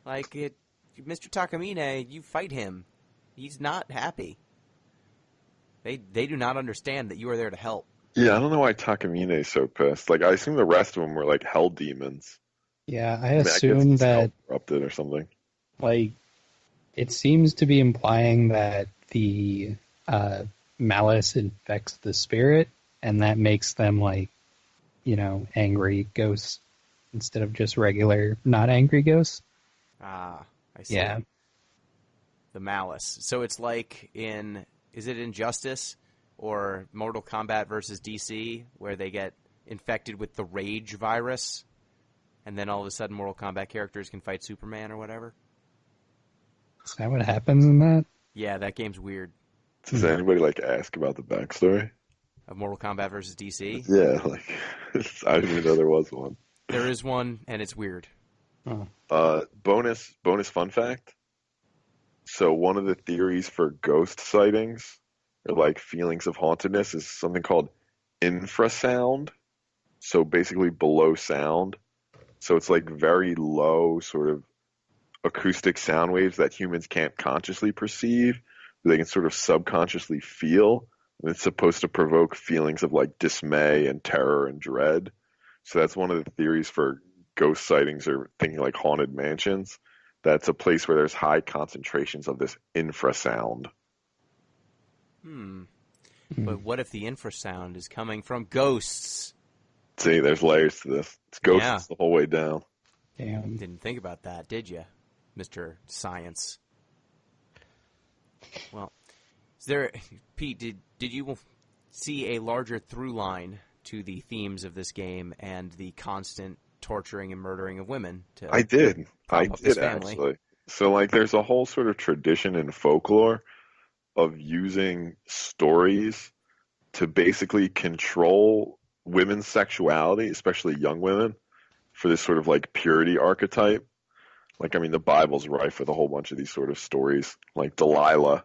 Like Mr. Takamine, you fight him. He's not happy. They do not understand that you are there to help. Yeah, I don't know why Takamine is so pissed. Like, I assume the rest of them were like hell demons. Yeah, I I guess assume he's hell that, corrupted or something. like, it seems to be implying that the malice infects the spirit, and that makes them, like, angry ghosts instead of just regular not angry ghosts. Ah, I see. Yeah. The malice. So it's like is it Injustice or Mortal Kombat versus DC, where they get infected with the rage virus, and then all of a sudden Mortal Kombat characters can fight Superman or whatever? Is that what happens in that? Yeah, that game's weird. Does anybody like ask about the backstory? Of Mortal Kombat versus DC? Yeah, like I didn't even know there was one. There is one, and it's weird. Bonus fun fact. So one of the theories for ghost sightings or like feelings of hauntedness is something called infrasound. So basically below sound. So it's like very low sort of acoustic sound waves that humans can't consciously perceive. They can sort of subconsciously feel. And it's supposed to provoke feelings of like dismay and terror and dread. So that's one of the theories for ghost sightings or thinking like haunted mansions. That's a place where there's high concentrations of this infrasound. But what if the infrasound is coming from ghosts? See, there's layers to this. It's ghosts Yeah. the whole way down. Damn. Didn't think about that, did you, Mr. Science? Well, Pete, did you see a larger through line to the themes of this game and the constant torturing and murdering of women? I did. I up this did, family? actually. So, like, there's a whole sort of tradition in folklore of using stories to basically control women's sexuality, especially young women, for this sort of, like, purity archetype. Like, I mean, the Bible's rife with a whole bunch of these sort of stories. Like, Delilah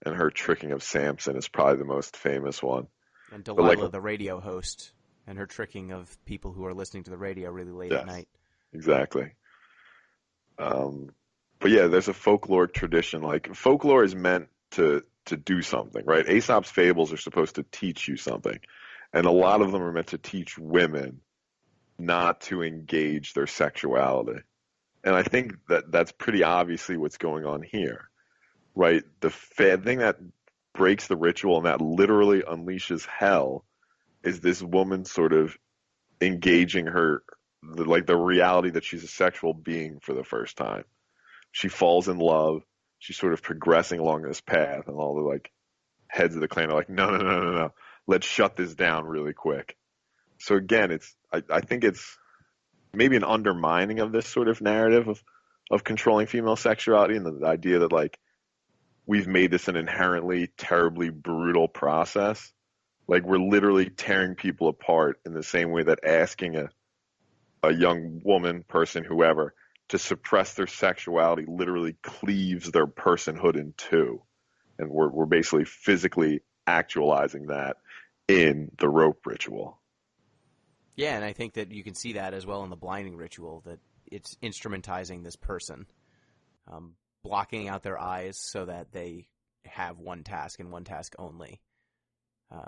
and her tricking of Samson is probably the most famous one. And Delilah, like- the radio host, and her tricking of people who are listening to the radio really late Yes. at night. Exactly. But yeah, there's a folklore tradition. Like folklore is meant to do something, right? Aesop's fables are supposed to teach you something, and a lot of them are meant to teach women not to engage their sexuality. And I think that that's pretty obviously what's going on here, right? The thing that breaks the ritual and that literally unleashes hell is this woman sort of engaging the reality that she's a sexual being for the first time. She falls in love. She's sort of progressing along this path, and all the like heads of the clan are like, no, no, no, no, no. Let's shut this down really quick. So again, I think it's maybe an undermining of this sort of narrative of controlling female sexuality and the idea that like we've made this an inherently terribly brutal process. Like we're literally tearing people apart in the same way that asking a young woman, person, whoever, to suppress their sexuality literally cleaves their personhood in two. And we're basically physically actualizing that in the rope ritual. Yeah, and I think that you can see that as well in the blinding ritual, that it's instrumentizing this person, blocking out their eyes so that they have one task and one task only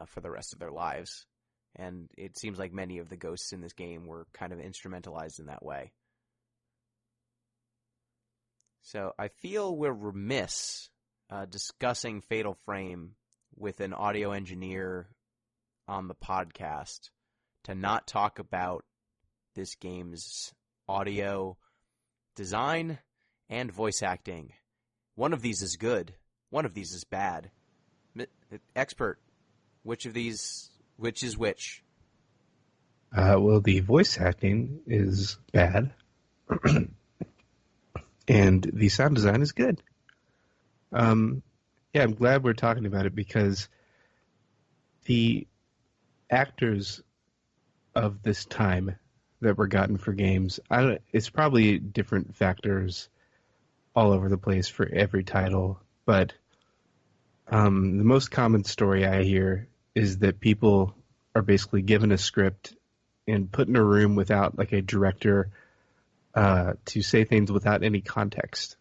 for the rest of their lives. And it seems like many of the ghosts in this game were kind of instrumentalized in that way. So I feel we're remiss discussing Fatal Frame with an audio engineer on the podcast to not talk about this game's audio design and voice acting. One of these is good. One of these is bad. Expert, which is which? Well, the voice acting is bad, and the sound design is good. Yeah, I'm glad we're talking about it because the actors of this time that were gotten for games, it's probably different factors all over the place for every title, but the most common story I hear is that people are basically given a script and put in a room without like a director to say things without any context.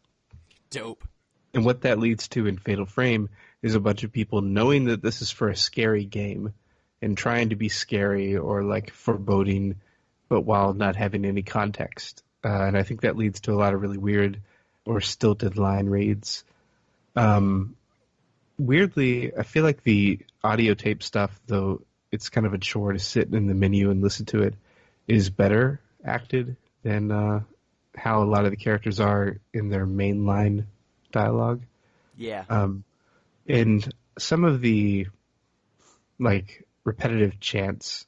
Dope. And what that leads to in Fatal Frame is a bunch of people knowing that this is for a scary game and trying to be scary or like foreboding, but while not having any context. And I think that leads to a lot of really weird or stilted line reads. Weirdly, I feel like the audio tape stuff, though it's kind of a chore to sit in the menu and listen to it, is better acted than how a lot of the characters are in their mainline dialogue. Yeah. And some of the like repetitive chants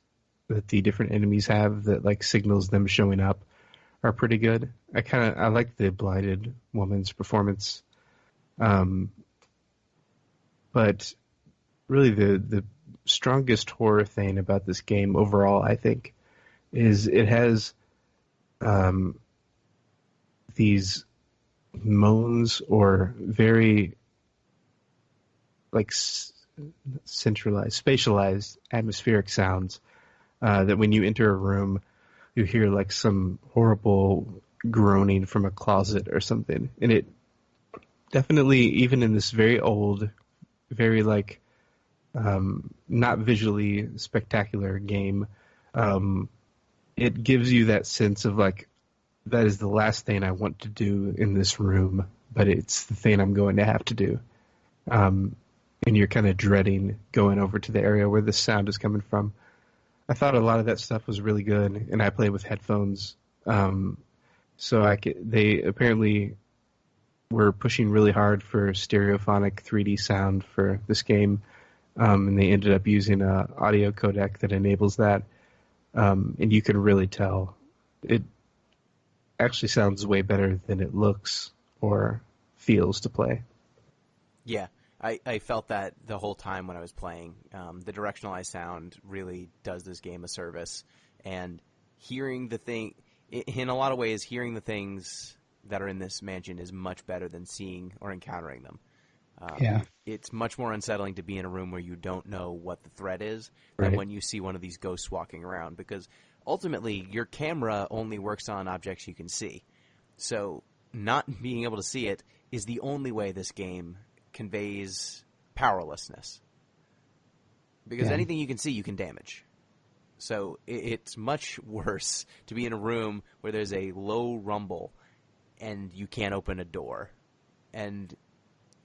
that the different enemies have that like signals them showing up are pretty good. I like the blinded woman's performance. But really the strongest horror thing about this game overall, I think, is it has these moans or very like centralized, spatialized atmospheric sounds that when you enter a room, you hear like some horrible groaning from a closet or something. And it definitely, even in this very old, very like not visually spectacular game, it gives you that sense of like, that is the last thing I want to do in this room, but it's the thing I'm going to have to do. And you're kind of dreading going over to the area where the sound is coming from. I thought a lot of that stuff was really good, and I played with headphones. So they apparently were pushing really hard for stereophonic 3D sound for this game, and they ended up using an audio codec that enables that. And you can really tell it actually sounds way better than it looks or feels to play. Yeah, I felt that the whole time when I was playing. The directionalized sound really does this game a service, and hearing the thing, in a lot of ways, hearing the things that are in this mansion is much better than seeing or encountering them. Yeah. It's much more unsettling to be in a room where you don't know what the threat is than when you see one of these ghosts walking around, because ultimately your camera only works on objects you can see. So not being able to see it is the only way this game conveys powerlessness. Because anything you can see, you can damage. So it's much worse to be in a room where there's a low rumble and you can't open a door. And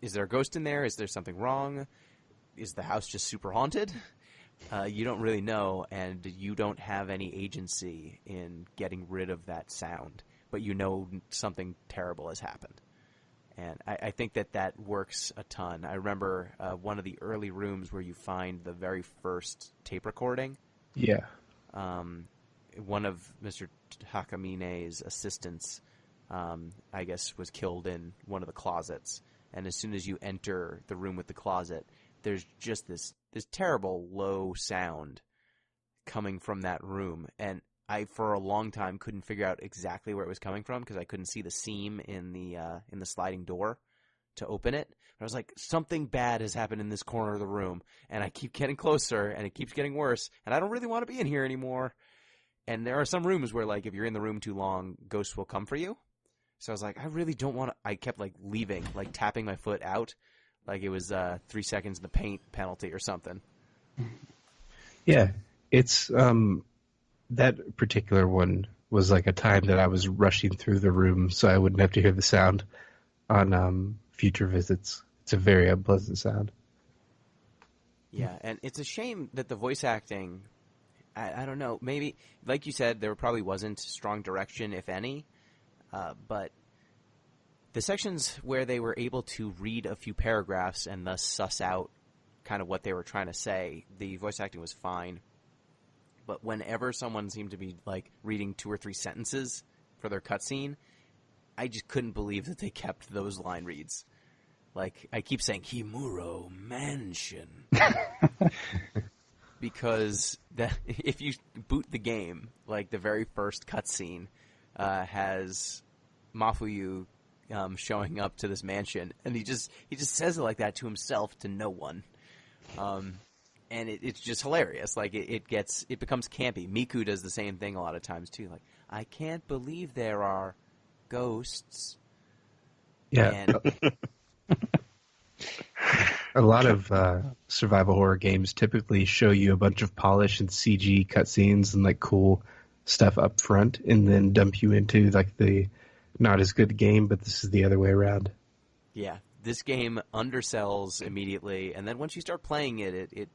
is there a ghost in there? Is there something wrong? Is the house just super haunted? You don't really know, and you don't have any agency in getting rid of that sound. But you know something terrible has happened. And I think that works a ton. I remember one of the early rooms where you find the very first tape recording. Yeah. One of Mr. Takamine's assistants, I guess, was killed in one of the closets. And as soon as you enter the room with the closet, there's just this terrible low sound coming from that room. And I, for a long time, couldn't figure out exactly where it was coming from because I couldn't see the seam in the sliding door to open it. But I was like, something bad has happened in this corner of the room, and I keep getting closer, and it keeps getting worse, and I don't really want to be in here anymore. And there are some rooms where, like, if you're in the room too long, ghosts will come for you. So I was like, I really don't want to. I kept, like, leaving, like, tapping my foot out, like it was 3 seconds in the paint penalty or something. Yeah, it's that particular one was like a time that I was rushing through the room so I wouldn't have to hear the sound on future visits. It's a very unpleasant sound. Yeah, and it's a shame that the voice acting, I don't know, maybe, like you said, there probably wasn't strong direction, if any, but the sections where they were able to read a few paragraphs and thus suss out kind of what they were trying to say, the voice acting was fine. But whenever someone seemed to be, like, reading 2 or 3 sentences for their cutscene, I just couldn't believe that they kept those line reads. Like, I keep saying, Himuro Mansion. Because if you boot the game, like, the very first cutscene has Mafuyu showing up to this mansion, and he just says it like that to himself, to no one. And it's just hilarious. Like, it becomes campy. Miku does the same thing a lot of times, too. Like, I can't believe there are ghosts. Yeah. And a lot of survival horror games typically show you a bunch of polish and CG cutscenes and, like, cool stuff up front, and then dump you into, like, the not as good game, but this is the other way around. yeah, this game undersells immediately, and then once you start playing it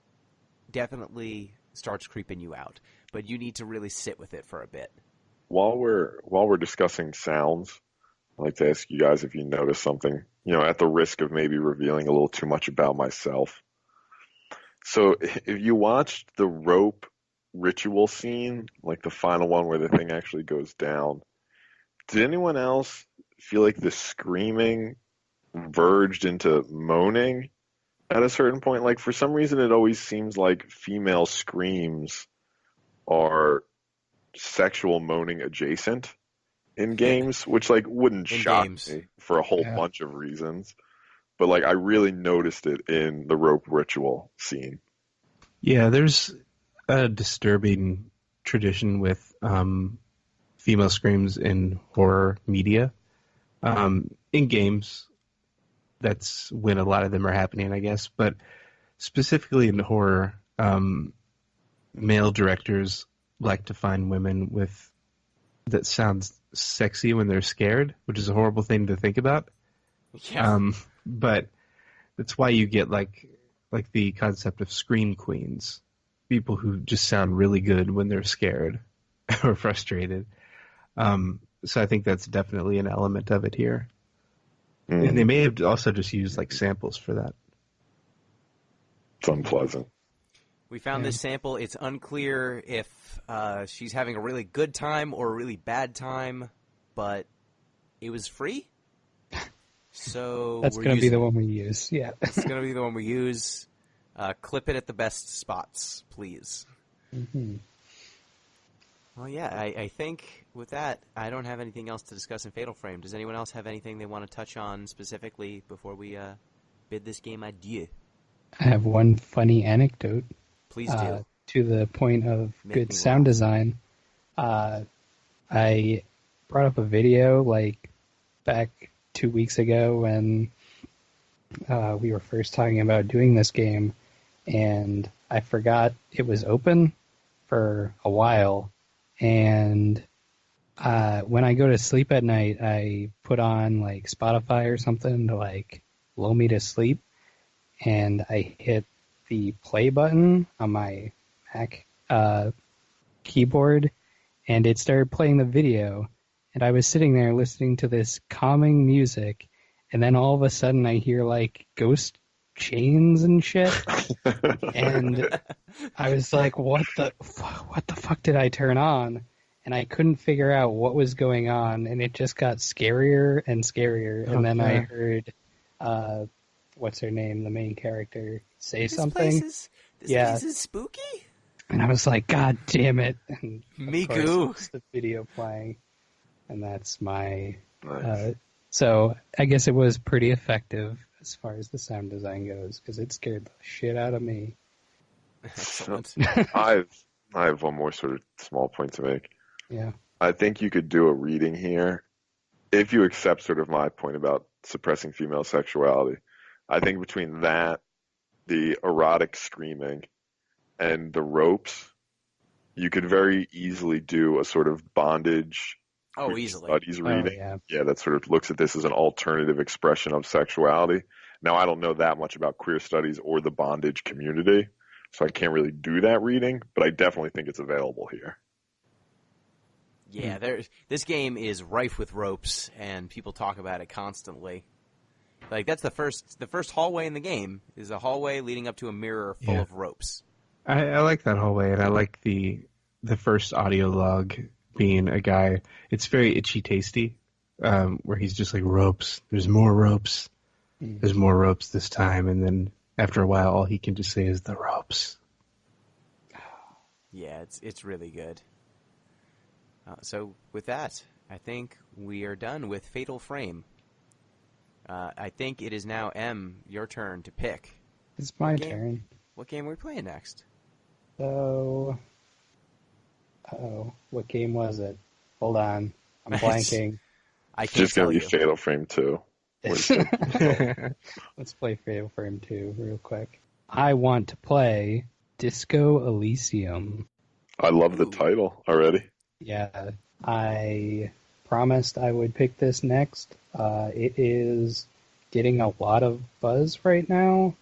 definitely starts creeping you out. But you need to really sit with it for a bit. While we're discussing sounds, I'd like to ask you guys if you notice something, at the risk of maybe revealing a little too much about myself. So if you watched the rope ritual scene, like the final one where the thing actually goes down, did anyone else feel like the screaming verged into moaning at a certain point? Like, for some reason, it always seems like female screams are sexual moaning adjacent in games, which, like, wouldn't shock me for a whole bunch of reasons. But, like, I really noticed it in the rope ritual scene. Yeah, there's a disturbing tradition with female screams in horror media. In games, that's when a lot of them are happening, I guess. But specifically in horror, male directors like to find women that sounds sexy when they're scared, which is a horrible thing to think about. Yeah. But that's why you get like the concept of scream queens, people who just sound really good when they're scared or frustrated. So I think that's definitely an element of it here. And they may have also just used like samples for that. It's unpleasant. We found this sample. It's unclear if she's having a really good time or a really bad time, but it was free. So that's going to be the one we use. Yeah. It's going to be the one we use. Clip it at the best spots, please. Mm-hmm. Well, yeah, I think with that, I don't have anything else to discuss in Fatal Frame. Does anyone else have anything they want to touch on specifically before we bid this game adieu? I have one funny anecdote. Please do. To the point of Make good sound design. I brought up a video like back 2 weeks ago when we were first talking about doing this game, and I forgot it was open for a while. And when I go to sleep at night, I put on like Spotify or something to like lull me to sleep, and I hit the play button on my Mac keyboard, and it started playing the video, and I was sitting there listening to this calming music, and then all of a sudden I hear like ghost chains and shit, and I was like, what the fuck did I turn on? And I couldn't figure out what was going on, and it just got scarier and scarier, and then I heard what's her name, the main character, say something. This place is spooky? And I was like, God damn it. And Miku. it's the video playing. And that's my... Nice. So I guess it was pretty effective as far as the sound design goes, because it scared the shit out of me. Excellent. I have one more sort of small point to make. Yeah. I think you could do a reading here if you accept sort of my point about suppressing female sexuality. I think between that, the erotic screaming, and the ropes, you could very easily do a sort of bondage Easily. studies reading. Yeah. That sort of looks at this as an alternative expression of sexuality. Now, I don't know that much about queer studies or the bondage community, so I can't really do that reading, but I definitely think it's available here. Yeah, this game is rife with ropes, and people talk about it constantly. Like, that's the first hallway in the game is a hallway leading up to a mirror full of ropes. I like that hallway, and I like the first audio log being a guy. It's very itchy tasty, where he's just like, ropes. There's more ropes. There's more ropes this time, and then after a while, all he can just say is the ropes. Yeah, it's really good. So with that, I think we are done with Fatal Frame. I think it is now, M, your turn to pick. It's my turn. What game are we playing next? So, what game was it? Hold on, I'm blanking. I can't Just going tell to be you. Fatal Frame 2. Let's play Fatal Frame 2 real quick. I want to play Disco Elysium. I love the title already. Yeah, I promised I would pick this next. It is getting a lot of buzz right now.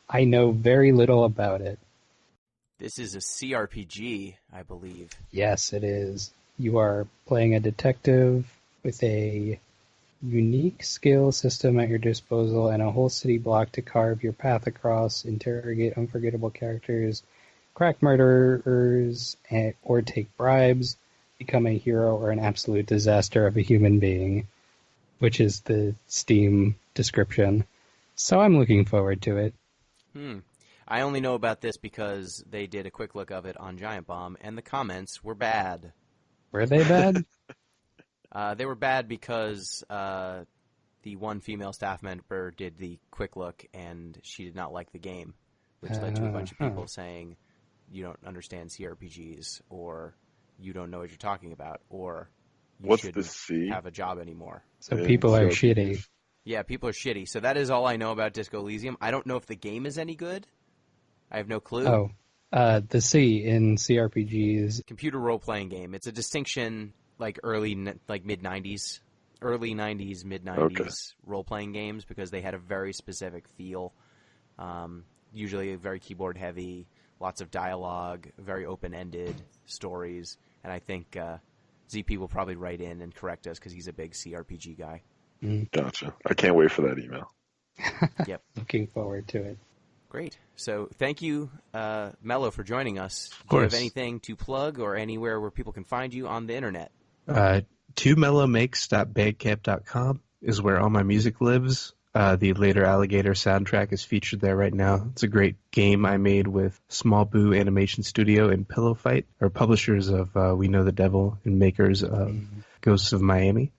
I know very little about it. This is a CRPG, I believe. Yes, it is. You are playing a detective with a unique skill system at your disposal and a whole city block to carve your path across, interrogate unforgettable characters, crack murderers, or take bribes, become a hero or an absolute disaster of a human being, which is the Steam description. So I'm looking forward to it. I only know about this because they did a quick look of it on Giant Bomb, and the comments were bad. Were they bad? They were bad because the one female staff member did the quick look, and she did not like the game, which led to a bunch of people saying, you don't understand CRPGs, or you don't know what you're talking about, or you shouldn't have a job anymore. So people are shitty. Yeah, people are shitty. So that is all I know about Disco Elysium. I don't know if the game is any good. I have no clue. The C in CRPGs. Computer role-playing game. It's a distinction like mid-90s. Early 90s, mid-90s role-playing games because they had a very specific feel. Usually very keyboard-heavy, lots of dialogue, very open-ended stories. And I think ZP will probably write in and correct us because he's a big CRPG guy. Gotcha. I can't wait for that email. Yep. Looking forward to it. Great. So thank you, Mello, for joining us. Of course. Do you have anything to plug or anywhere where people can find you on the internet? 2mellomakes.bandcamp.com is where all my music lives. The Later Alligator soundtrack is featured there right now. It's a great game I made with Small Boo Animation Studio and Pillow Fight, or publishers of We Know the Devil and makers of Ghosts of Miami.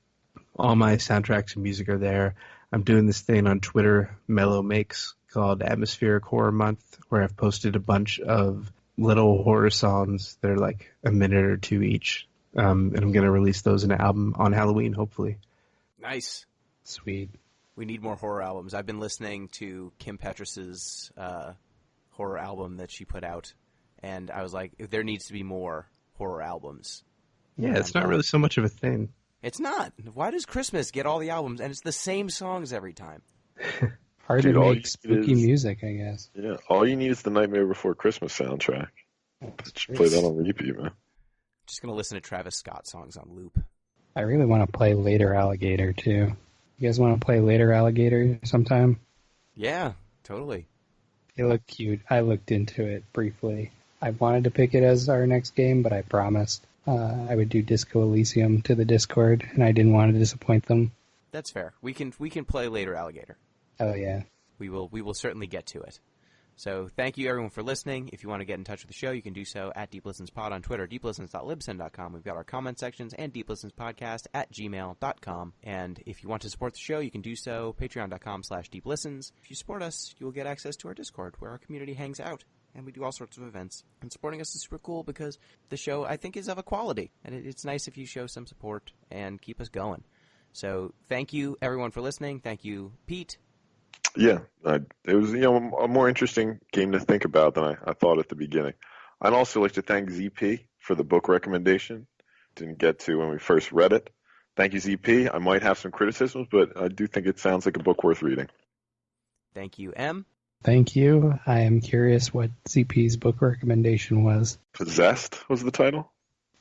All my soundtracks and music are there. I'm doing this thing on Twitter, Mellow Makes, called Atmospheric Horror Month, where I've posted a bunch of little horror songs that are like a minute or two each. And I'm going to release those in an album on Halloween, hopefully. Nice. Sweet. We need more horror albums. I've been listening to Kim Petras's horror album that she put out, and I was like, there needs to be more horror albums. Yeah, it's not really so much of a thing. It's not. Why does Christmas get all the albums, and it's the same songs every time? Hard Dude, to all make you spooky need is- music, I guess. Yeah, all you need is the Nightmare Before Christmas soundtrack. Just play that on repeat, man. Just gonna listen to Travis Scott songs on loop. I really want to play Later Alligator, too. You guys want to play Later Alligator sometime? Yeah, totally. They look cute. I looked into it briefly. I wanted to pick it as our next game, but I promised I would do Disco Elysium to the Discord, and I didn't want to disappoint them. That's fair. We can play later, Alligator. Oh, yeah. We will certainly get to it. So thank you everyone for listening. If you want to get in touch with the show, you can do so at DeepListensPod on Twitter, deeplistens.libsyn.com. We've got our comment sections and deeplistenspodcast@gmail.com. And if you want to support the show, you can do so patreon.com/deeplistens. If you support us, you will get access to our Discord where our community hangs out. And we do all sorts of events. And supporting us is super cool because the show, I think, is of a quality. And it's nice if you show some support and keep us going. So thank you everyone for listening. Thank you, Pete. Yeah, it was a more interesting game to think about than I thought at the beginning. I'd also like to thank ZP for the book recommendation. Didn't get to when we first read it. Thank you, ZP. I might have some criticisms, but I do think it sounds like a book worth reading. Thank you, M. Thank you. I am curious what ZP's book recommendation was. Possessed was the title?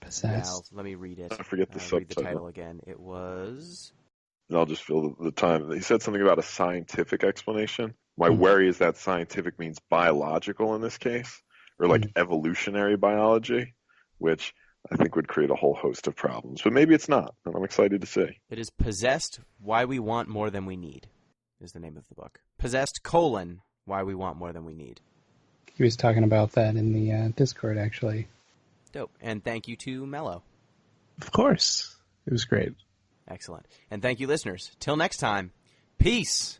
Possessed. Now, let me read it. I forget the Read the subtitle. title again. It was... And I'll just fill the time. He said something about a scientific explanation. My Mhm. worry is that scientific means biological in this case, or like evolutionary biology, which I think would create a whole host of problems. But maybe it's not, and I'm excited to see. It is Possessed, Why We Want More Than We Need, is the name of the book. Possessed, Why We Want More Than We Need. He was talking about that in the Discord, actually. Dope. And thank you to Mello. Of course. It was great. Excellent. And thank you, listeners. Till next time, peace!